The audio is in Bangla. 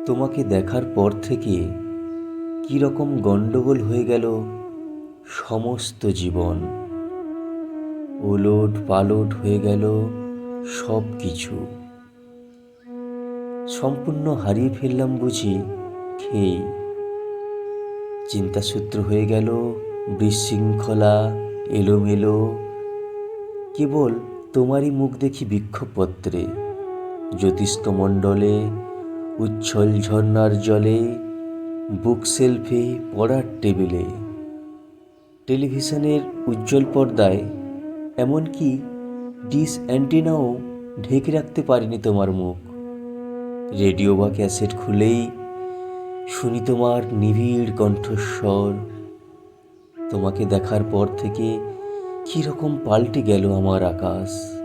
তোমাকে দেখার পর থেকে কীরকম গণ্ডগোল হয়ে গেল সমস্ত জীবন। ওলট পালট হয়ে গেল সব কিছু। সম্পূর্ণ হারিয়ে ফেললাম বুঝি খেই। চিন্তাসূত্র হয়ে গেল বিশৃঙ্খলা, এলোমেলো। কেবল তোমারই মুখ দেখি বৃক্ষপত্রে, জ্যোতিষ্কমণ্ডলে, উচ্ছল ঝর্ণার জলে, বুকশেলফে, পড়ার টেবিলে, টেলিভিশনের উজ্জ্বল পর্দায়, এমনকি ডিশ অ্যান্টেনাও ঢেকে রাখতে পারিনি তোমার মুখ। রেডিও বা ক্যাসেট খুলেই শুনি তোমার নিবিড় কণ্ঠস্বর। তোমাকে দেখার পর থেকে কীরকম পাল্টে গেল আমার আকাশ।